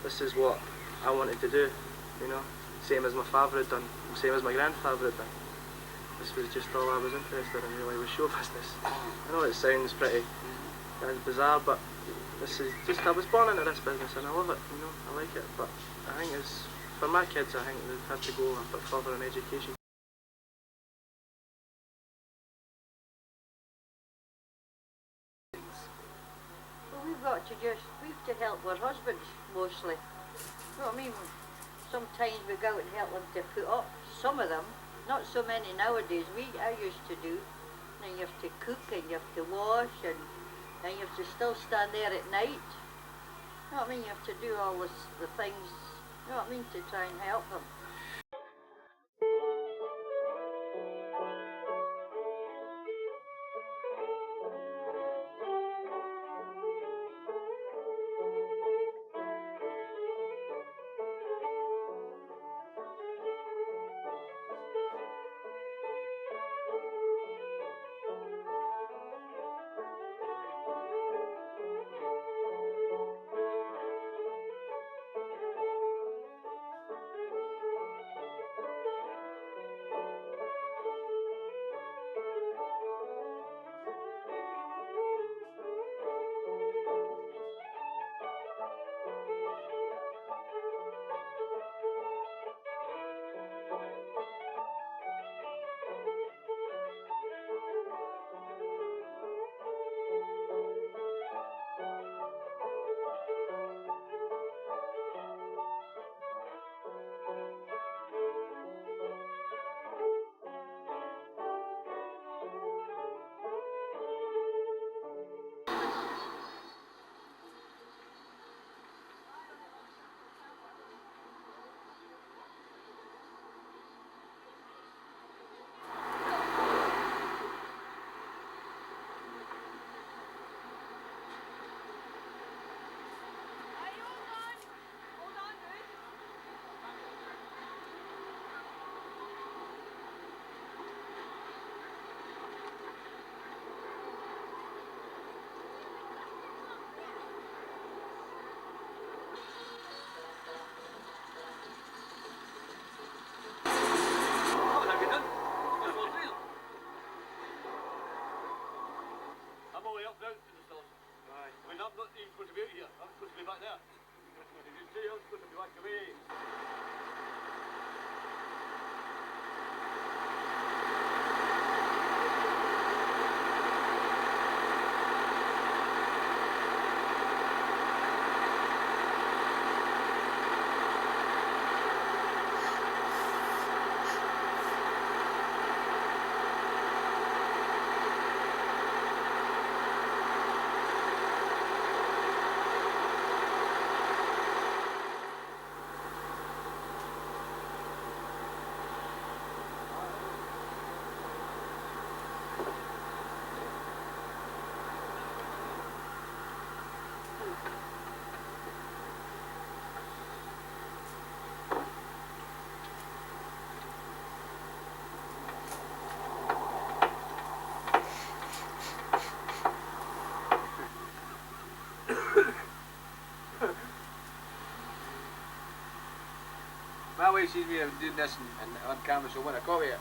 this is what I wanted to do, you know, same as my father had done, same as my grandfather had done. This was just all I was interested in really, was show business. I know it sounds pretty bizarre, but this is just, I was born into this business and I love it, you know, I like it, but I think it's, for my kids, I think they've had to go a bit further in education. Well, we've to help our husbands mostly. You know what I mean? Sometimes we go out and help them to put up, some of them, not so many nowadays, I used to do. And you have to cook and you have to wash and you have to still stand there at night. You know what I mean? You have to do all the things, you know what I mean, to try and help them. I'm not even supposed to be out here. I'm supposed to be back there. Did you say I'm supposed to be back away? My wife sees me doing this and on camera, so when I copy it.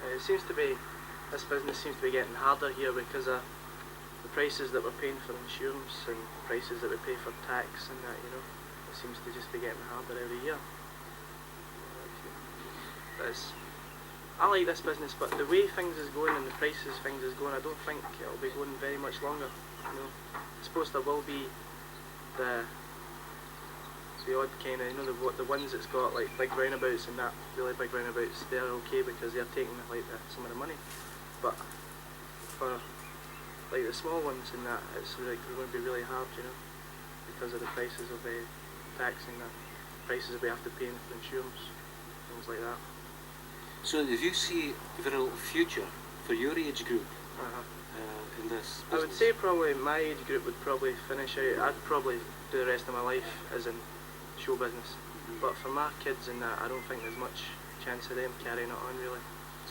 It seems to be, this business seems to be getting harder here because of the prices that we're paying for insurance and the prices that we pay for tax and that, you know. It seems to just be getting harder every year. I like this business, but the way things is going and the prices things is going, I don't think it'll be going very much longer. You know, I suppose there will be the odd kind of, you know, the ones that's got like big roundabouts and that, really big roundabouts, they're okay because they're taking like some of the money. But for like the small ones and that, it's like going to be really hard, you know, because of the prices of the tax and the prices that we have to pay for insurance, things like that. So do you see a very little future for your age group in this business? I would say probably my age group would probably finish out, I'd probably do the rest of my life as in show business. But for my kids and that, I don't think there's much chance of them carrying it on really.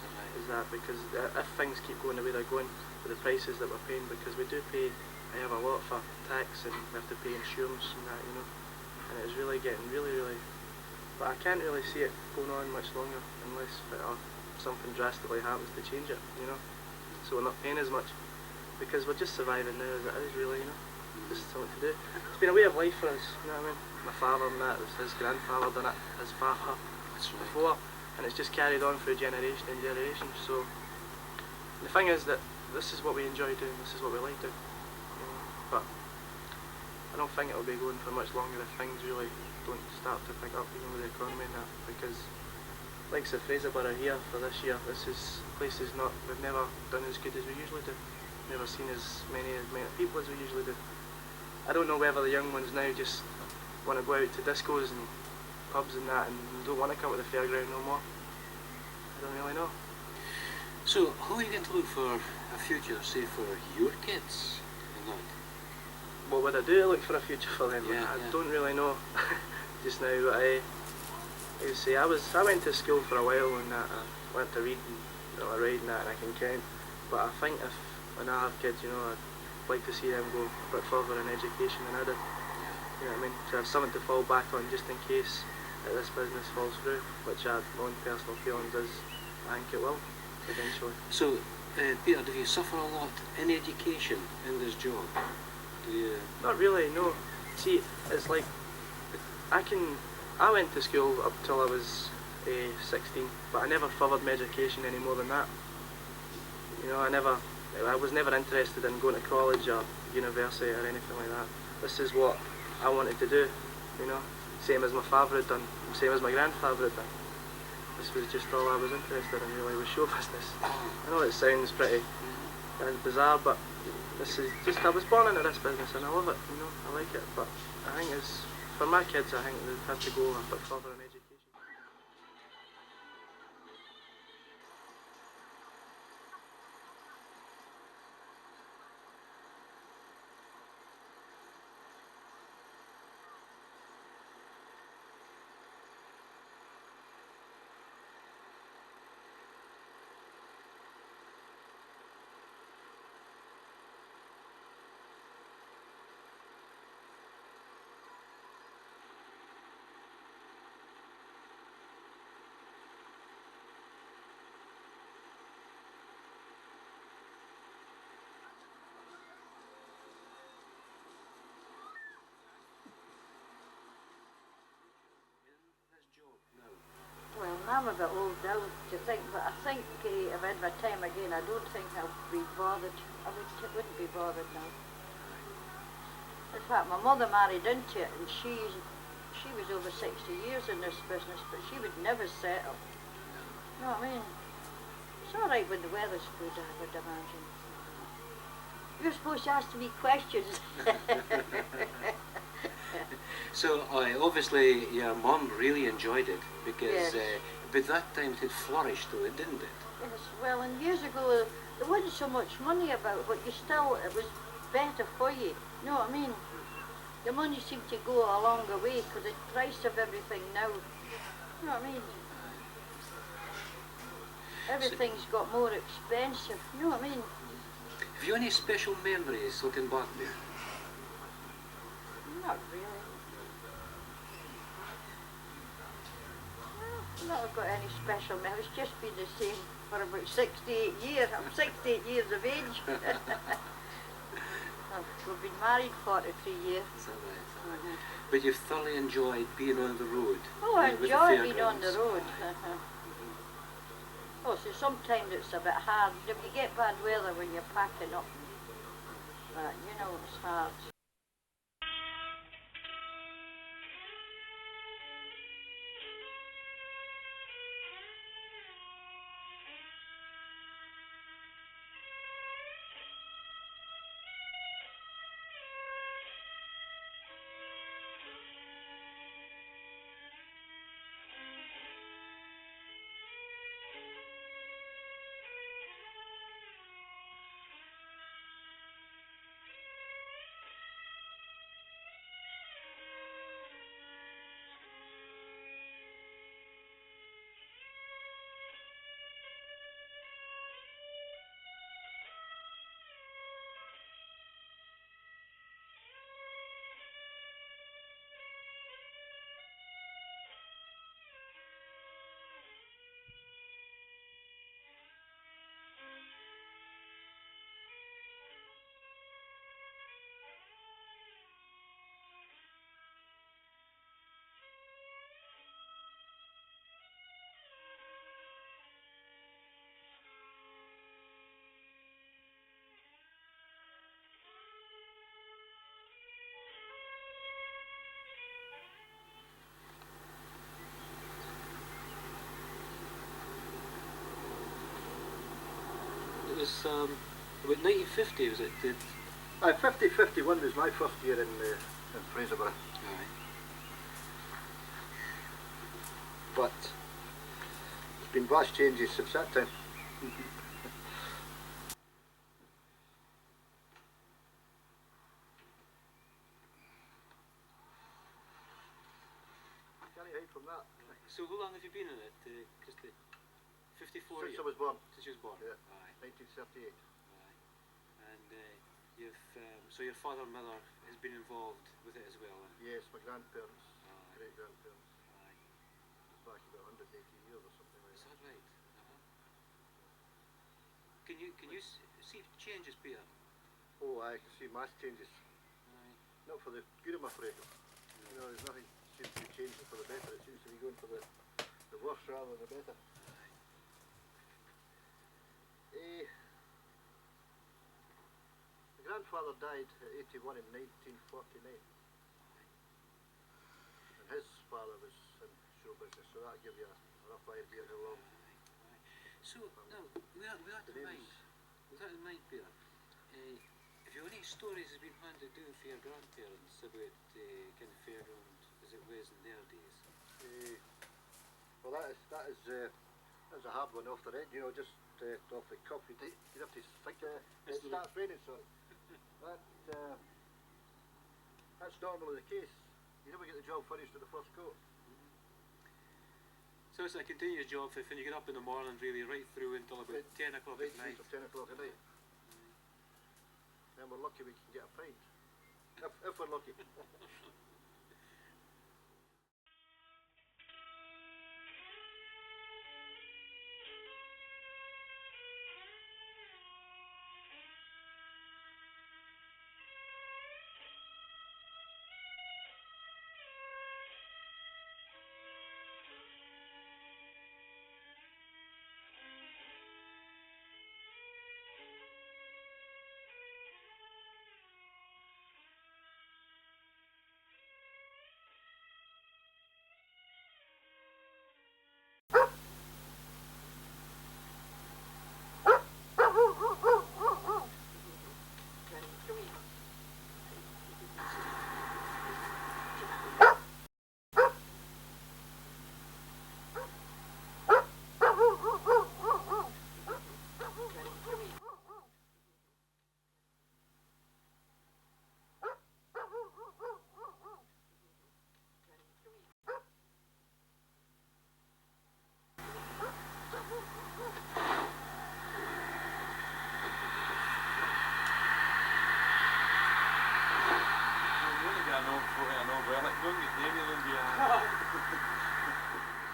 Is that right? is that because if things keep going the way they're going with the prices that we're paying, because we do pay a hell of a lot for tax and we have to pay insurance and that, you know, and it's really getting really, but I can't really see it going on much longer unless something drastically happens to change it, you know, so we're not paying as much, because we're just surviving now as it is, really, you know, just something to do. It's been a way of life for us, you know what I mean? My father and that, his grandfather done it, his father That's right. before, and it's just carried on through generation and generation. So the thing is that this is what we enjoy doing, this is what we like doing, you know? But I don't think it'll be going for much longer if things really don't start to pick up, you know, with the economy and that, because like the Fraserburgh here for this year, place is not, we've never done as good as we usually do, never seen as many people as we usually do. I don't know whether the young ones now just want to go out to discos and pubs and that and don't want to come to the fairground no more. I don't really know. So, how are you going to look for a future, say, for your kids and that? What would I do to look for a future for them? Yeah, I yeah. don't really know just now, but I would say I went to school for a while and that, I learnt to read and write and that, and I can count, but I think if when I have kids, you know, I'd like to see them go a bit further in education than I did. You know what I mean? To have something to fall back on just in case that this business falls through, which my own personal feelings is I think it will eventually. So, Peter, do you suffer a lot in education in this job? Do you? Not really, no. See, it's like I went to school up till I was 16, but I never furthered my education any more than that. You know, I was never interested in going to college or university or anything like that. This is what I wanted to do, you know, same as my father had done, same as my grandfather had done. This was just all I was interested in, really, was show business. I know it sounds pretty bizarre, but this is just, I was born into this business and I love it, you know, I like it, but I think it's, for my kids, I think they'd have to go a bit further in education. Well, now I'm a bit old now to think, but I think if I had my time again, I don't think I'll be bothered. Wouldn't be bothered now. In fact, my mother married into it, and she was over 60 years in this business, but she would never settle. You know what I mean? It's all right when the weather's good, I would imagine. You're supposed to ask me questions. So, obviously, your mum really enjoyed it because, Yes. but that time it flourished, though, didn't it? Yes, well, and years ago, there wasn't so much money about, but it was better for you. You know what I mean? The money seemed to go a longer way because the price of everything now, you know what I mean? Everything's got more expensive, you know what I mean? Have you any special memories looking back there? Not really. No, I've not got any special memories. It's just been the same for about 68 years. I'm 68 years of age. We've been married 43 years. Is that right? Is that right? But you've thoroughly enjoyed being on the road. Oh, I with the enjoy being on the fairgrounds. road. Oh, so sometimes it's a bit hard. If you get bad weather when you're packing up, but you know it's hard. was about 1950, was it? 50-51 was my first year in Fraserburgh. Aye. But there's been vast changes since that time. Can't hide from that. So how long have you been in it, Christy? 54 Since years? I was born. Since you was born? Yeah. Aye. 1938. Aye. And you've, so your father and mother has been involved with it as well? Yes, my grandparents, Aye. great grandparents, Aye. back about 180 years or something like Is that. that right? Uh-huh. Can you see changes, Peter? Oh, I can see mass changes. Aye. Not for the good, I'm afraid. You know, there's nothing seems to be changing for the better. It seems to be going for the worse rather than the better. My grandfather died at 81 in 1949. And his father was in show business, so that'll give you a rough idea how long. So, now, with that in mind, Peter, have you any stories has been handed down for your grandparents about kind of fairground as it was in their days? Well, that's a hard one off the head, you know, just off the cuff. You'd have to think. It starts raining, sorry. That's normally the case. You never get the job finished at the first coat. So it's a continuous job when you get up in the morning, really, right through until about 10 o'clock at night. Till 10 o'clock at night. Then we're lucky we can get a pint. If we're lucky.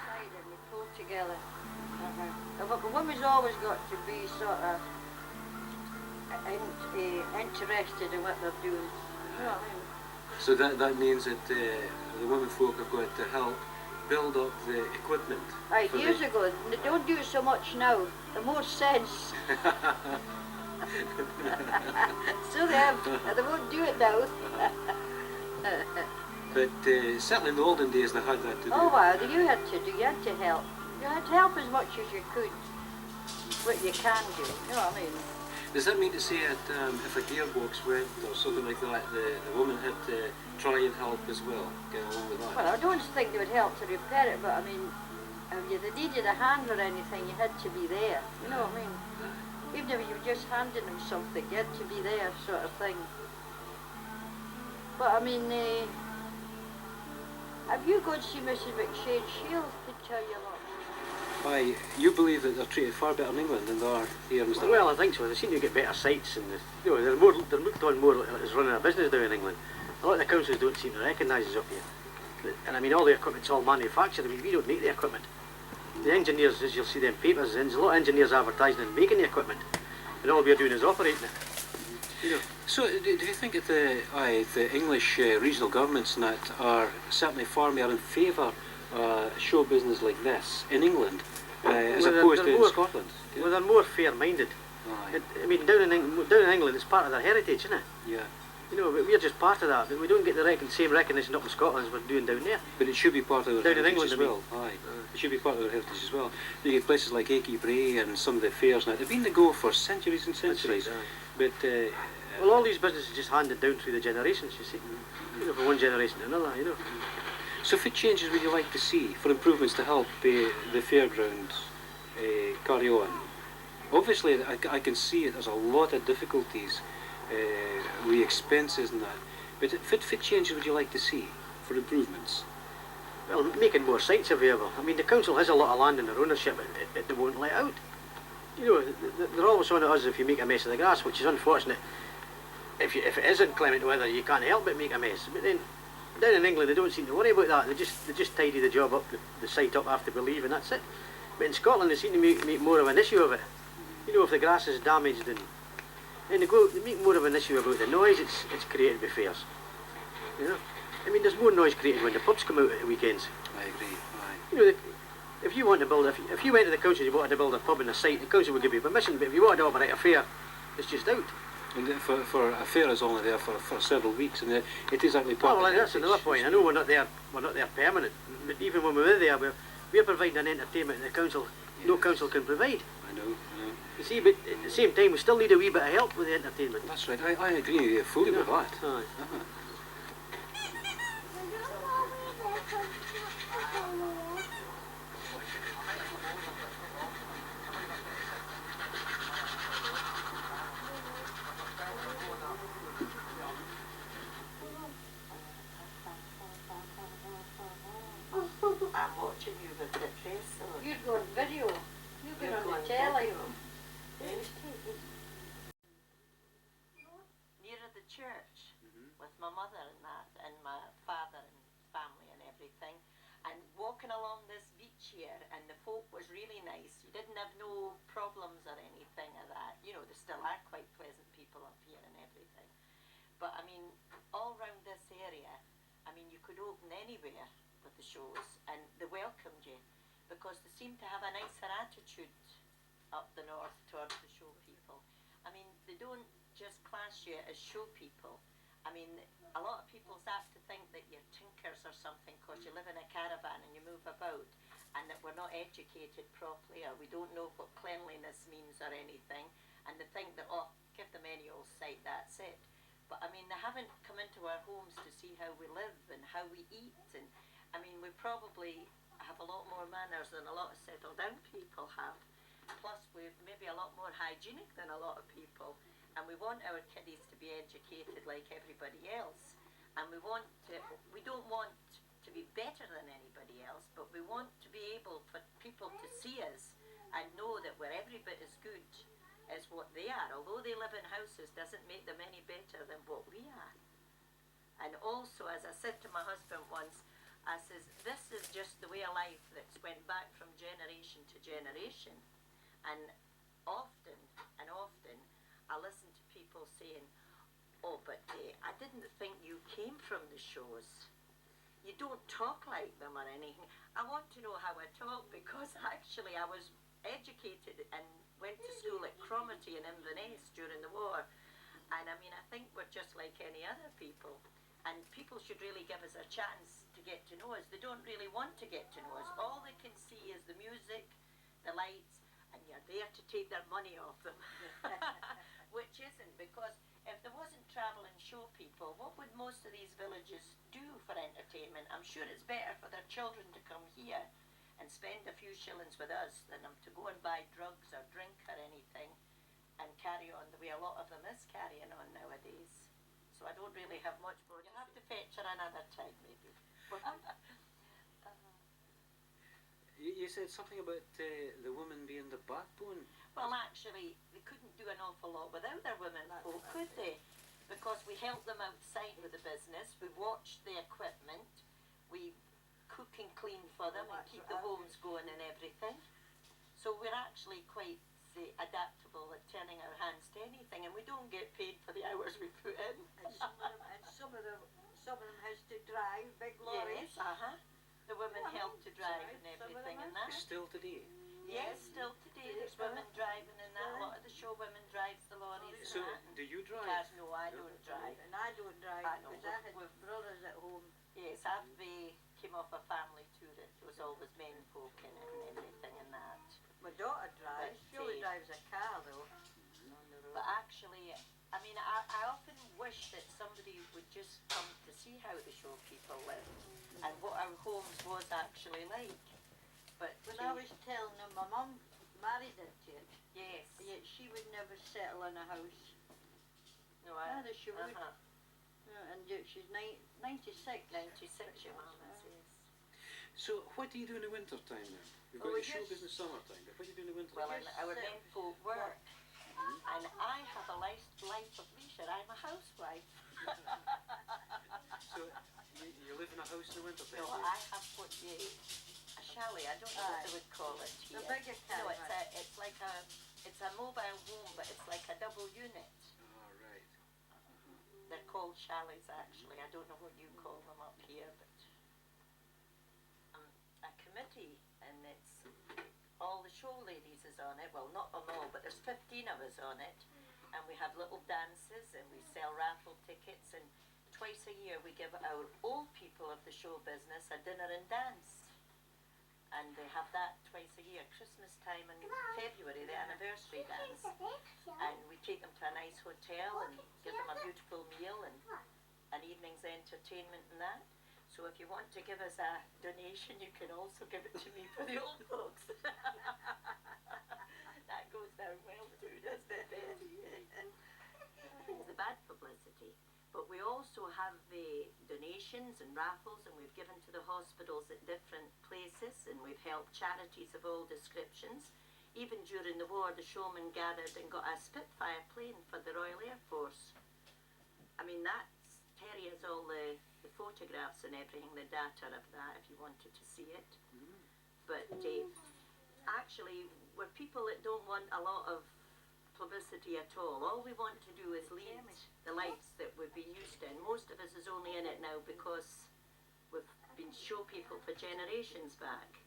Decided we pulled together. But the woman's always got to be sort of interested in what they're doing. You know what I mean? So that means that the women folk have got to help build up the equipment. Right, years ago, they don't do it so much now. The more sense. So they won't do it now. But certainly in the olden days they had that to do. Oh well, you had to help. You had to help as much as you could. What you can do, you know what I mean? Does that mean to say that if a gearbox went or something like that, the woman had to try and help as well, get along with that? Well, I don't think they would help to repair it, but I mean, if they needed a hand or anything, you had to be there, you know what I mean? Even if you were just handing them something, you had to be there, sort of thing. But I mean, have you gone to see Mrs. McShane? She'll tell you a lot more. Why, you believe that they're treated far better in England than they are here, Mr. Well, I think so. They seem to get better sites, and you know, they're looked on more as running a business down in England. A lot of the councils don't seem to recognise us up here. And I mean, all the equipment's all manufactured. I mean, we don't make the equipment. The engineers, as you'll see them papers, there's a lot of engineers advertising and making the equipment, and all we're doing is operating it. You know. So, do you think that the English regional governments and that are certainly far more in favour show business like this in England as opposed to in Scotland? Yeah. Well, they're more fair-minded. I mean, down in England, it's part of their heritage, isn't it? Yeah. You know, but we're just part of that, but we don't get the same recognition up in Scotland as we're doing down there. But it should be part of our Down in heritage England, as I mean. well. Aye, it should be part of our heritage as well. You get places like Akey Bray and some of the fairs now. They've been to go for centuries and centuries. Right, But well, all these businesses just handed down through the generations, you see. You know, from one generation to another, you know. so, what changes would you like to see for improvements to help the fairgrounds carry on? Obviously, I can see it. There's a lot of difficulties with expenses and that. But what changes would you like to see for improvements? Well, making more sites available. I mean, the council has a lot of land in their ownership that they won't let out. You know, they're always on at us if you make a mess of the grass, which is unfortunate. If it is inclement weather, you can't help but make a mess. But then, down in England, they don't seem to worry about that. They just tidy the job up, the site up after we leave, and that's it. But in Scotland, they seem to make more of an issue of it. You know, if the grass is damaged, and they make more of an issue about the noise it's created by fairs. You know, I mean, there's more noise created when the pubs come out at the weekends. I agree. Aye. You know, if you want to build, if you went to the council and you wanted to build a pub in a site, the council would give you permission. But if you wanted to operate a fair, it's just out. And for a fair is only there for several weeks, and it is actually part. Well, of that's the another point. I know we're not there permanent. But even when we're there, we're providing an entertainment that the council, no council can provide. I know. You see, but at the same time, we still need a wee bit of help with the entertainment. That's right. I agree with you fully with that. Aye. I'm watching you with the dress on. You're going video. You've been You're on the going telly. video. Nearer the church with my mother and that, and my father and family and everything, and walking along this beach here, and the folk was really nice. You didn't have no problems or anything of that. You know, there still are quite pleasant people up here and everything. But I mean, all round this area, I mean, you could open anywhere with the shows, and they welcomed you because they seem to have a nicer attitude up the north towards the show people. I mean, they don't just class you as show people. I mean, a lot of people's apt to think that you're tinkers or something because you live in a caravan and you move about, and that we're not educated properly, or we don't know what cleanliness means or anything, and they think that, oh, give them any old site, that's it. But I mean, they haven't come into our homes to see how we live and how we eat, and I mean, we probably have a lot more manners than a lot of settled down people have. Plus, we're maybe a lot more hygienic than a lot of people, and we want our kiddies to be educated like everybody else. And we don't want to be better than anybody else, but we want to be able for people to see us and know that we're every bit as good as what they are. Although they live in houses, doesn't make them any better than what we are. And also, as I said to my husband once, I says, this is just the way of life that's went back from generation to generation. And often, I listen to people saying, oh, but I didn't think you came from the shows. You don't talk like them or anything. I want to know how I talk, because actually I was educated and went to school at Cromarty in Inverness during the war. And I mean, I think we're just like any other people. And people should really give us a chance to get to know us. They don't really want to get to know us. All they can see is the music, the lights, and you're there to take their money off them. Which isn't, because if there wasn't travel and show people, what would most of these villages do for entertainment? I'm sure it's better for their children to come here and spend a few shillings with us than them to go and buy drugs or drink or anything and carry on the way a lot of them is carrying on nowadays. So I don't really have much more. You'll have to fetch her another time, maybe. You said something about the women being the backbone. Well, actually, they couldn't do an awful lot without their women folk, could they? Because we helped them outside with the business, we watched the equipment, we cook and clean for them and keep the homes going and everything. So we're actually quite adaptable at turning our hands to anything, and we don't get paid for the hours we put in. And some of them has to drive big lorries. Yes, the women help to drive and everything and that. Still today. Yes, still today there's women driving and that. A lot of the show women drives the lorries and that. Do you drive? cars. No, I don't drive. And I don't drive I know, because I had we've- brothers at home. Yes, I've came off a family too that was always men folk in it and everything and that. My daughter drives. She only But, drives a car though. On the road. But actually, I mean, I often wish that somebody would just come to see how the show people live and what our homes was actually like. But When I was telling them, my mum married into it, yes, yet she would never settle in a house. no, Neither she would. uh-huh. And yet she's 96. 96, your mum is, yes. So what do you do in the winter time then? We've got Oh, the show yes. business summertime, but what do you do in the winter Well, time? and our men folk work. And I have a life of leisure. I'm a housewife. So you live in a house in the winter time? No, I have what a chalet. I don't know what they would call it The here. bigger No, caravan. it's a mobile home, but it's like a double unit. Oh, right. They're called chalets actually. I don't know what you call them up here, but a committee, and it's all the show ladies is on it. Well, not on all, but there's 15 of us on it, and we have little dances and we sell raffle tickets, and twice a year we give our old people of the show business a dinner and dance. And they have that twice a year, Christmas time in February, the anniversary dance. And we take them to a nice hotel and give them a beautiful meal and an evening's entertainment and that. So if you want to give us a donation, you can also give it to me for the old folks. That goes down well too, doesn't it? It's the bad publicity. But we also have donations and raffles, and we've given to the hospitals at different places, and we've helped charities of all descriptions. Even during the war, the showmen gathered and got a Spitfire plane for the Royal Air Force. I mean, Terry has all the photographs and everything, the data of that, if you wanted to see it. But actually, we're people that don't want a lot of publicity at all. All we want to do is lead the lives that we've been used to. And most of us is only in it now because we've been show people for generations back.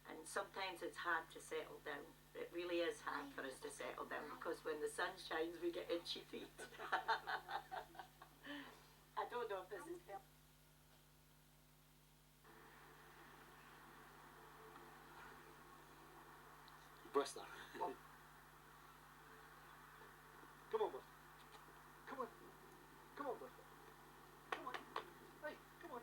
And sometimes it's hard to settle down. It really is hard for us to settle down because when the sun shines we get itchy feet. I don't know if this is helpful. Buster. Come on, Buster. Come on. Come on, Buster. Come on. Hey, come on.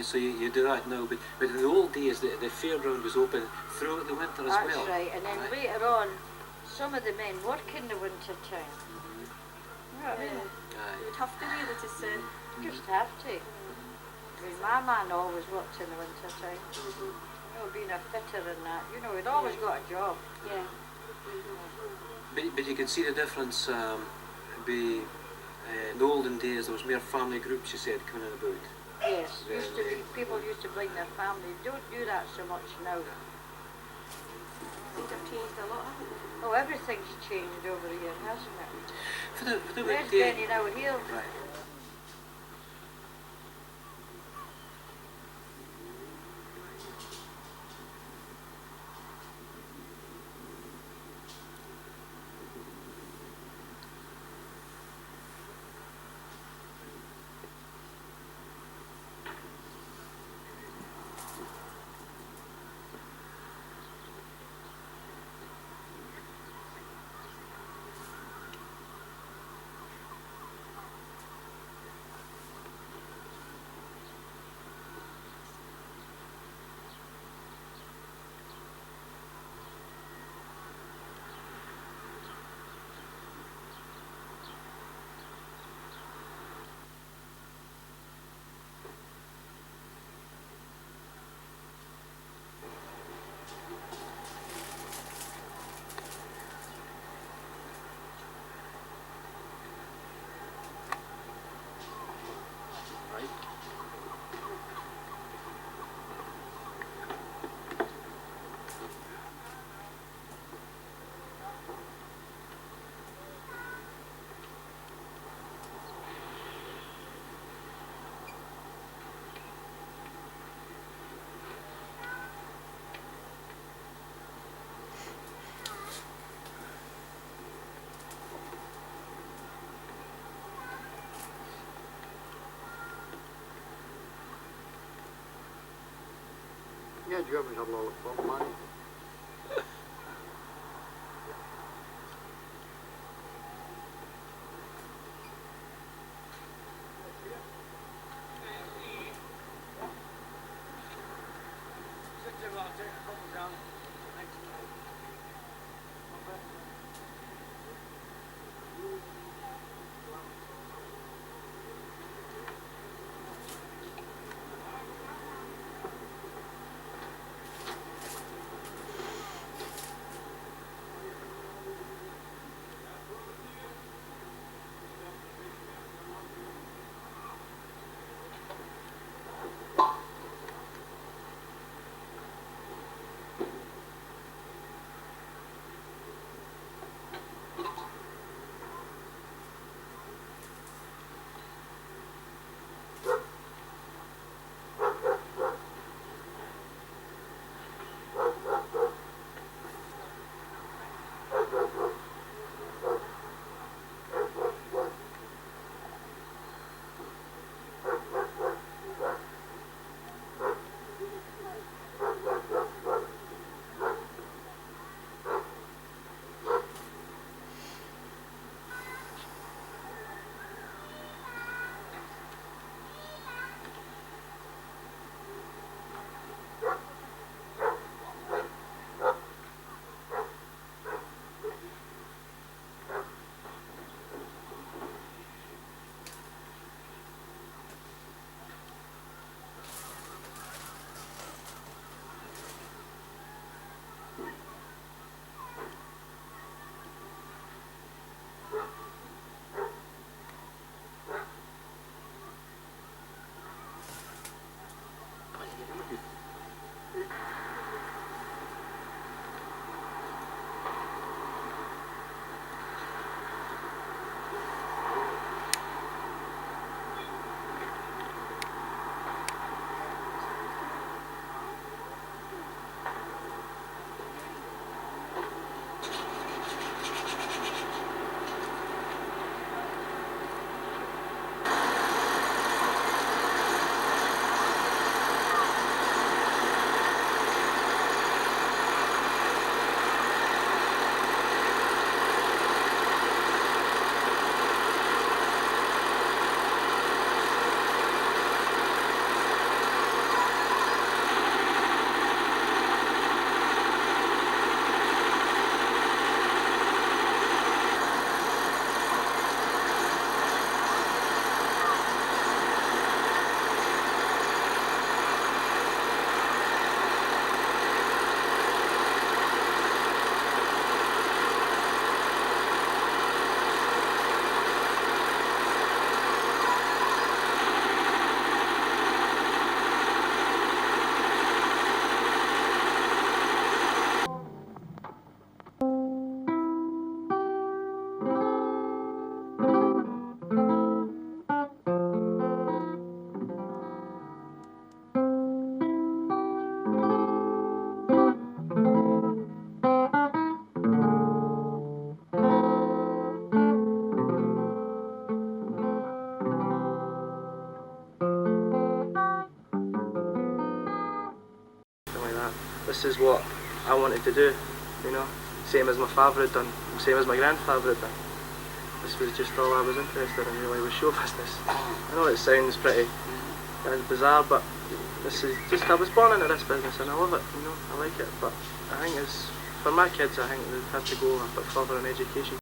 So you do that now, but in the old days the fairground was open throughout the winter as That's well. right. And then later on, some of the men work in the winter time. You know what I mean? Aye. You'd have to be able to say, Just have to. I mean, my man always worked in the winter time. You know, being a fitter and that. You know, he'd always got a job. yeah. But you can see the difference. In the olden days, there was more family groups. You said coming about. Yes, used to be, people used to bring their family. Don't do that so much now. Things have changed a lot, haven't they? Oh, everything's changed over the years, hasn't it? For the Where's Benny now here? Right. Yeah, do you ever have a lollipop, money? This is what I wanted to do, you know, same as my father had done, same as my grandfather had done. This was just all I was interested in, really, was show business. I know it sounds pretty bizarre, but this is just, I was born into this business and I love it, you know, I like it, but I think it's, for my kids, I think they have to go a bit further in education.